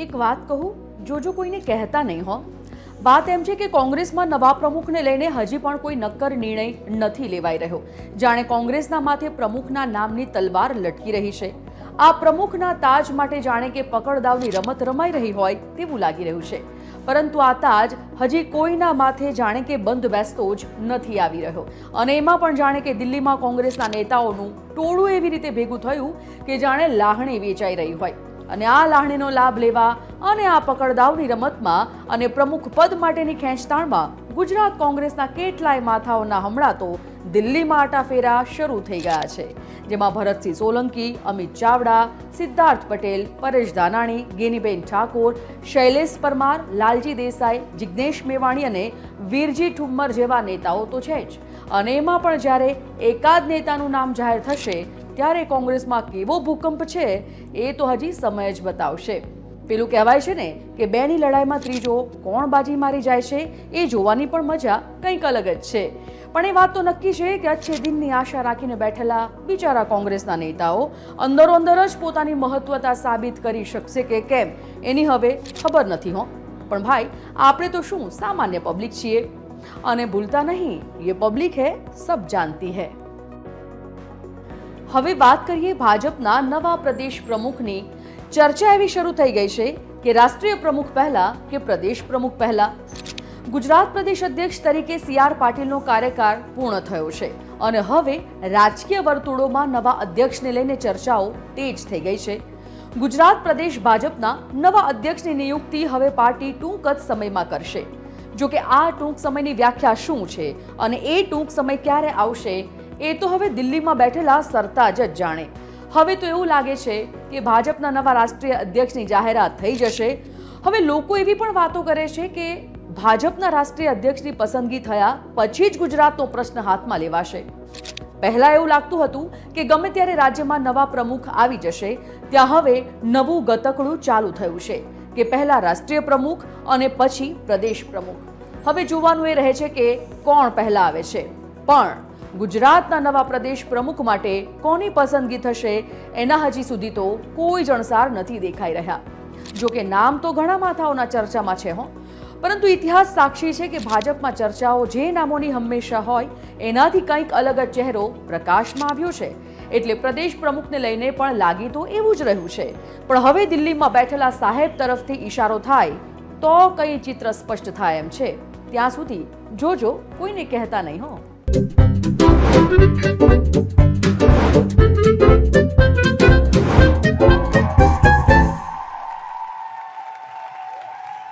એક વાત કહું, જોજો કોઈને કહેતા નહીં હો. વાત એમ છે કે કોંગ્રેસમાં નવા પ્રમુખને લઈને હજી પણ કોઈ નક્કર નિર્ણય નથી લેવાઈ રહ્યો. જાણે કોંગ્રેસના માથે પ્રમુખના નામની તલવાર લટકી રહી છે. આ પ્રમુખના તાજ માટે જાણે કે પકડદાવની રમત રમાઈ રહી હોય તેવું લાગી રહ્યું છે. પરંતુ આ તાજ હજી કોઈના માથે જાણે કે બંધ બેસતો જ નથી આવી રહ્યો. અને એમાં પણ જાણે કે દિલ્હીમાં કોંગ્રેસના નેતાઓનું ટોળું એવી રીતે ભેગું થયું કે જાણે લાહણી વેચાઈ રહી હોય. અને આ લાહણીનો લાભ લેવા અને આ પકડદાવની રમતમાં અને પ્રમુખ પદ માટેની ખેંચતાણમાં ગુજરાત કોંગ્રેસના કેટલાય માથાઓના હમણાં તો દિલ્હીમાં આટાફેરા શરૂ થઈ ગયા છે. જેમાં ભરતસિંહ સોલંકી, અમિત ચાવડા, સિદ્ધાર્થ પટેલ, પરેશ ધાનાણી, ગેનીબેન ઠાકોર, શૈલેષ પરમાર, લાલજી દેસાઈ, જિગ્નેશ મેવાણી અને વીરજી ઠુમ્મર જેવા નેતાઓ તો છે જ. અને એમાં પણ જ્યારે એકાદ નેતાનું નામ જાહેર થશે ત્યારે કોંગ્રેસમાં કેવો ભૂકંપ છે એ તો હજી સમય જ બતાવશે. પેલું કહેવાય છે ને કે બેની લડાઈમાં ત્રીજો કોણ બાજી મારી જાય છે એ જોવાની પણ મજા કંઈક અલગ જ છે. પણ એ વાત તો નક્કી છે કે અચ્છે દિનની આશા રાખીને બેઠેલા બિચારા કોંગ્રેસના નેતાઓ અંદરો અંદર જ પોતાની મહત્વતા સાબિત કરી શકશે કે કેમ એની હવે ખબર નથી હો. પણ ભાઈ, આપણે તો શું સામાન્ય પબ્લિક છીએ. અને ભૂલતા નહીં, ये પબ્લિક है सब जानती है. હવે વાત કરીએ ભાજપના નવા પ્રદેશ પ્રમુખની. ચર્ચા એવી શરૂ થઈ ગઈ છે કે રાષ્ટ્રીય પ્રમુખ પહેલા કે પ્રદેશ પ્રમુખ પહેલા. ગુજરાત પ્રદેશ અધ્યક્ષ તરીકે સી.આર. પાટીલનો કાર્યકાળ પૂર્ણ થયો છે અને હવે રાજકીય વર્તુળોમાં નવા અધ્યક્ષને લઈને ચર્ચાઓ તેજ થઈ ગઈ છે. ગુજરાત પ્રદેશ ભાજપના નવા અધ્યક્ષની નિયુક્તિ હવે પાર્ટી ટૂંક જ સમયમાં કરશે. જો કે આ ટૂંક સમયની વ્યાખ્યા શું છે અને એ ટૂંક સમય ક્યારે આવશે એ તો હવે દિલ્હીમાં બેઠેલા સરતાજ જ જાણે. હવે તો એવું લાગે છે કે ભાજપના નવા રાષ્ટ્રીય અધ્યક્ષની જાહેરાત થઈ જશે. હવે લોકો એવી પણ વાતો કરે છે કે ભાજપના રાષ્ટ્રીય અધ્યક્ષની પસંદગી થયા પછી જ ગુજરાતનો પ્રશ્ન હાથમાં લેવાશે. પહેલા એવું લાગતું હતું કે ગમે ત્યારે રાજ્યમાં નવા પ્રમુખ આવી જશે. ત્યાં હવે નવું ગતકડું ચાલુ થયું છે કે પહેલા રાષ્ટ્રીય પ્રમુખ અને પછી પ્રદેશ પ્રમુખ. હવે જોવાનું એ રહે છે કે કોણ પહેલા આવે છે. પણ ગુજરાતના નવા પ્રદેશ પ્રમુખ માટે કોની પસંદગી થશે એના હજી સુધી તો કોઈ જણસાર નથી દેખાઈ રહ્યા. જો કે નામ તો ઘણા માથાઓના ચર્ચામાં છે હો, પરંતુ ઇતિહાસ સાક્ષી છે કે ભાજપમાં ચર્ચાઓ જે નામોની હંમેશા હોય એનાથી કંઈક અલગ જ ચહેરો પ્રકાશમાં આવ્યો છે. એટલે પ્રદેશ પ્રમુખને લઈને પણ લાગી તો એવું જ રહ્યું છે. પણ હવે દિલ્હીમાં બેઠેલા સાહેબ તરફથી ઈશારો થાય તો કઈ ચિત્ર સ્પષ્ટ થાય એમ છે. ત્યાં સુધી જોજો, કોઈને કહેતા નહીં હો. Thank you.